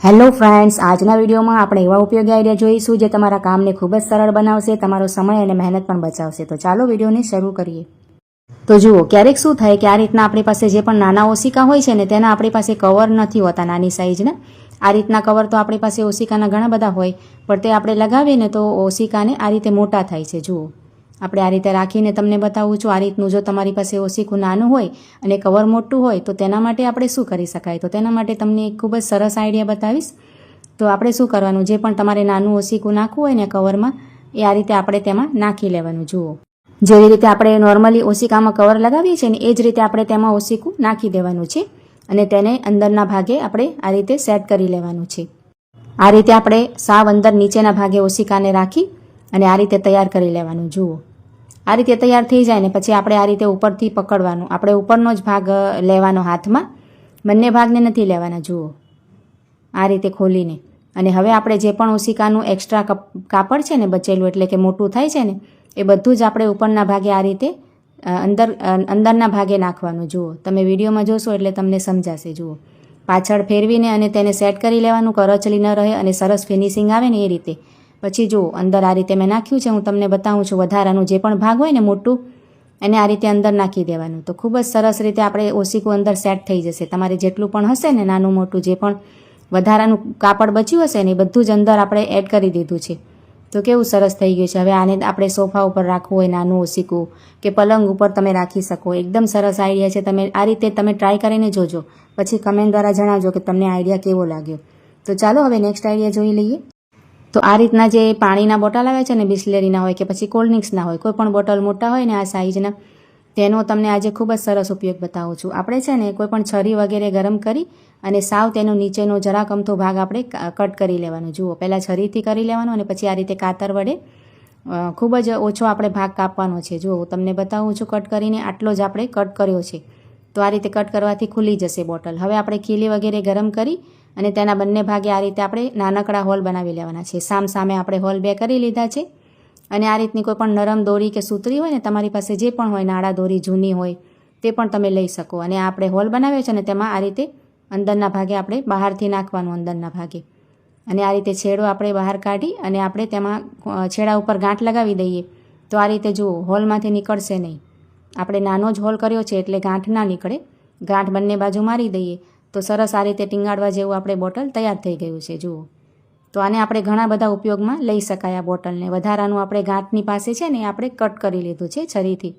Hello friends, આજના વિડીયોમાં આપણે એવા ઉપયોગી આઈડિયા જોઈશું જે તમારા કામને ખૂબ જ સરળ બનાવશે, તમારો સમય અને મહેનત પણ બચાવશે. તો ચાલો વિડીયોને શરૂ કરીએ. તો જુઓ, ક્યારેક શું થાય કે આ રીતના આપણી પાસે જે પણ નાના ઓશિકા હોય છે ને તેના આપણી પાસે કવર નથી હોતા નાની સાઈઝના. આ રીતના કવર તો આપણી પાસે ઓશિકાના ઘણા બધા હોય, પણ તે આપણે લગાવીએ ને તો ઓશિકાને આ રીતે મોટા થાય છે. જુઓ, આપણે આ રીતે રાખીને તમને બતાવું છું. આ રીતનું જો તમારી પાસે ઓશિકું નાનું હોય અને કવર મોટું હોય તો તેના માટે આપણે શું કરી શકાય? તો તેના માટે તમને એક ખૂબ જ સરસ આઈડિયા બતાવીશ. તો આપણે શું કરવાનું, જે પણ તમારે નાનું ઓશિકું નાખવું હોય ને કવરમાં, એ આ રીતે આપણે તેમાં નાખી લેવાનું. જુઓ, જેવી રીતે આપણે નોર્મલી ઓશિકામાં કવર લગાવીએ છીએ ને એ જ રીતે આપણે તેમાં ઓશિકું નાખી દેવાનું છે અને તેને અંદરના ભાગે આપણે આ રીતે સેટ કરી લેવાનું છે. આ રીતે આપણે સાવ અંદર નીચેના ભાગે ઓશિકાને રાખી અને આ રીતે તૈયાર કરી લેવાનું. જુઓ, આ રીતે તૈયાર થઈ જાય ને પછી આપણે આ રીતે ઉપરથી પકડવાનું. આપણે ઉપરનો જ ભાગ લેવાનો હાથમાં, બંને ભાગને નથી લેવાના. જુઓ, આ રીતે ખોલીને અને હવે આપણે જે પણ ઓશિકાનું એક્સ્ટ્રા કાપડ છે ને બચેલું, એટલે કે મોટું થાય છે ને, એ બધું જ આપણે ઉપરના ભાગે આ રીતે અંદરના ભાગે નાખવાનું. જુઓ, તમે વિડીયોમાં જોશો એટલે તમને સમજાશે. જુઓ, પાછળ ફેરવીને અને તેને સેટ કરી લેવાનું, કરચલી ન રહે અને સરસ ફિનિશિંગ આવે ને એ રીતે. પછી જુઓ, અંદર આ રીતે મેં નાખ્યું છે, હું તમને બતાવું છું. વધારાનું જે પણ ભાગ હોય ને મોટું, એને આ રીતે અંદર નાખી દેવાનું. તો ખૂબ જ સરસ રીતે આપણે ઓશિકું અંદર સેટ થઈ જશે. તમારે જેટલું પણ હશે ને નાનું મોટું જે પણ વધારાનું કાપડ બચ્યું હશે ને એ બધું જ અંદર આપણે એડ કરી દીધું છે. તો કેવું સરસ થઈ ગયું છે. હવે આને આપણે સોફા ઉપર રાખવું હોય નાનું ઓશિકું, કે પલંગ ઉપર તમે રાખી શકો. એકદમ સરસ આઈડિયા છે. તમે આ રીતે તમે ટ્રાય કરીને જોજો, પછી કમેન્ટ દ્વારા જણાવજો કે તમને આઈડિયા કેવો લાગ્યો. તો ચાલો હવે નેક્સ્ટ આઈડિયા જોઈ લઈએ. તો આ રીતના જે પાણીના બોટલ આવે છે ને, બિસ્લેરીના હોય કે પછી કોલ્ડ્રિંક્સના હોય, કોઈ પણ બોટલ મોટા હોય ને આ સાઈઝના, તેનો તમને આજે ખૂબ જ સરસ ઉપયોગ બતાવું છું. આપણે છે ને કોઈ પણ છરી વગેરે ગરમ કરી અને સાવ તેનો નીચેનો જરાક અમથો ભાગ આપણે કટ કરી લેવાનો. જુઓ, પહેલાં છરીથી કરી લેવાનો અને પછી આ રીતે કાતર વડે ખૂબ જ ઓછો આપણે ભાગ કાપવાનો છે. જુઓ, હું તમને બતાવું છું કટ કરીને. આટલો જ આપણે કટ કર્યો છે. તો આ રીતે કટ કરવાથી ખુલી જશે બોટલ. હવે આપણે ખીલી વગેરે ગરમ કરી અને તેના બંને ભાગે આ રીતે આપણે નાનકડા હોલ બનાવી લેવાના છે. સામે આપણે હોલ 2 કરી લીધા છે અને આ રીતની કોઈ પણ નરમ દોરી કે સૂતરી હોય ને તમારી પાસે, જે પણ હોય, નાળા દોરી જૂની હોય તે પણ તમે લઈ શકો. અને આપણે હોલ બનાવ્યો છે ને તેમાં આ રીતે અંદરના ભાગે આપણે બહારથી નાખવાનું, અંદરના ભાગે. અને આ રીતે છેડો આપણે બહાર કાઢી અને આપણે તેમાં છેડા ઉપર ગાંઠ લગાવી દઈએ. તો આ રીતે જુઓ, હોલમાંથી નીકળશે નહીં. આપણે નાનો જ હોલ કર્યો છે એટલે ગાંઠ ના નીકળે. ગાંઠ બંને બાજુ મારી દઈએ તો સરસ આ રીતે ટીંગાડવા જેવું આપણે બોટલ તૈયાર થઈ ગયું છે. જુઓ, તો આને આપણે ઘણા બધા ઉપયોગમાં લઈ શકાય. આ બોટલને વધારાનું આપણે ગાંઠની પાસે છે ને આપણે કટ કરી લીધું છે છરીથી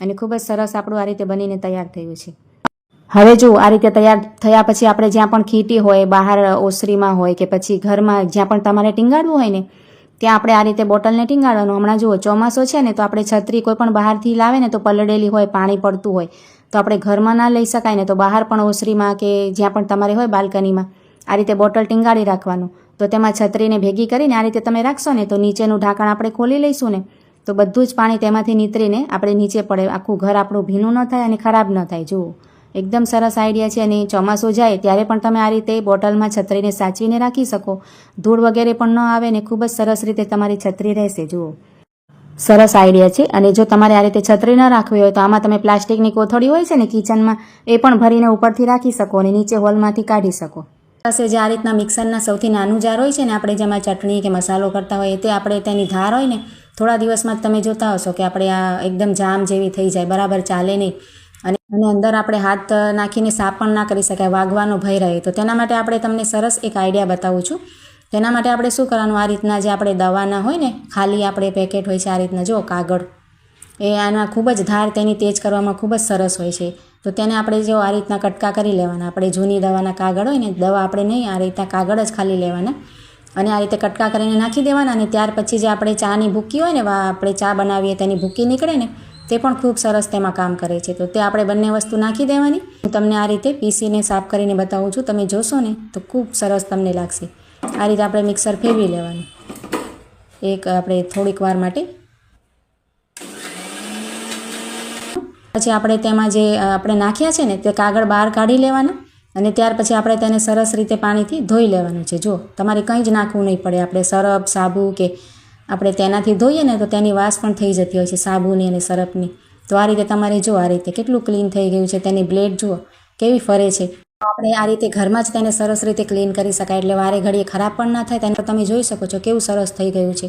અને ખૂબ જ સરસ આપણું આ રીતે બનીને તૈયાર થયું છે. હવે જુઓ, આ રીતે તૈયાર થયા પછી આપણે જ્યાં પણ ખીટી હોય, બહાર ઓસરીમાં હોય કે પછી ઘરમાં જ્યાં પણ તમારે ટીંગાડવું હોય ને ત્યાં આપણે આ રીતે બોટલને ટીંગાડવાનું. હમણાં જુઓ ચોમાસો છે ને તો આપણે છત્રી કોઈ પણ બહારથી લાવે ને તો પલળેલી હોય, પાણી પડતું હોય, તો આપણે ઘરમાં ના લઈ શકાય ને તો બહાર પણ ઓસરીમાં કે જ્યાં પણ તમારે હોય બાલ્કનીમાં આ રીતે બોટલ ટીંગાડી રાખવાનું. તો તેમાં છત્રીને ભેગી કરીને આ રીતે તમે રાખશો ને તો નીચેનું ઢાંકણ આપણે ખોલી લઈશું ને તો બધું જ પાણી તેમાંથી નીતરીને આપણે નીચે પડે. આખું ઘર આપણું ભીનું ન થાય અને ખરાબ ન થાય. જુઓ, એકદમ સરસ આઈડિયા છે. અને ચોમાસું જાય ત્યારે પણ તમે આ રીતે બોટલમાં છત્રીને સાચવીને રાખી શકો. ધૂળ વગેરે પણ ન આવે ને ખૂબ જ સરસ રીતે તમારી છત્રી રહેશે. જુઓ, સરસ આઈડિયા છે. અને જો તમારે આ રીતે છત્રી ન રાખવી હોય તો આમાં તમે પ્લાસ્ટિકની કોથળી હોય છે ને કિચનમાં, એ પણ ભરીને ઉપરથી રાખી શકો અને નીચે હોલમાંથી કાઢી શકો. પાસે જે આ રીતના મિક્સરના સૌથી નાનું જાર હોય છે ને, આપણે જેમાં ચટણી કે મસાલો કરતા હોય, તે આપણે તેની ધાર હોય ને થોડા દિવસમાં તમે જોતા હશો કે આપણે આ એકદમ જામ જેવી થઈ જાય, બરાબર ચાલે નહીં. અને અંદર આપણે હાથ નાખીને સાફ પણ ના કરી શકાય, વાગવાનો ભય રહે. તો તેના માટે આપણે તમને સરસ એક આઈડિયા બતાવું છું. તેના માટે આપણે શું કરવાનું, આ રીતના જે આપણે દવાના હોય ને ખાલી આપણે પેકેટ હોય છે, આ રીતના જો કાગળ, એ આના ખૂબ જ ધાર તેની તેજ કરવામાં ખૂબ જ સરસ હોય છે. તો તેને આપણે જો આ રીતના કટકા કરી લેવાના. આપણે જૂની દવાના કાગળ હોય ને, દવા આપણે નહીં, આ રીતના કાગળ જ ખાલી લેવાના અને આ રીતે કટકા કરીને નાખી દેવાના. અને ત્યાર પછી જે આપણે ચાની ભૂકી હોય ને, આપણે ચા બનાવીએ તેની ભૂકી નીકળે ને, તે પણ ખૂબ સરસ તેમાં કામ કરે છે. તો તે આપણે બંને વસ્તુ નાખી દેવાની. હું તમને આ રીતે પીસીને સાફ કરીને બતાવું છું. તમે જોશો ને તો ખૂબ સરસ તમને લાગશે. આ રીતે આપણે મિક્સર ફેરવી લેવાનું એક આપણે થોડીક વાર માટે. પછી આપણે તેમાં જે આપણે નાખ્યા છે ને તે કાગળ બહાર કાઢી લેવાના અને ત્યાર પછી આપણે તેને સરસ રીતે પાણીથી ધોઈ લેવાનું છે. જો, તમારે કંઈ જ નાખવું નહીં પડે. આપણે સરફ, સાબુ કે આપણે તેનાથી ધોઈએ ને તો તેની વાસ પણ થઈ જતી હોય છે, સાબુની અને સરફની. તો આ રીતે તમારે જો, આ રીતે કેટલું ક્લીન થઈ ગયું છે. તેની બ્લેડ જુઓ કેવી ફરે છે. આપણે આ રીતે ઘરમાં જ તેને સરસ રીતે ક્લીન કરી શકાય, એટલે વારે ઘડીએ ખરાબ પણ ના થાય. તેને તમે જોઈ શકો છો કેવું સરસ થઈ ગયું છે.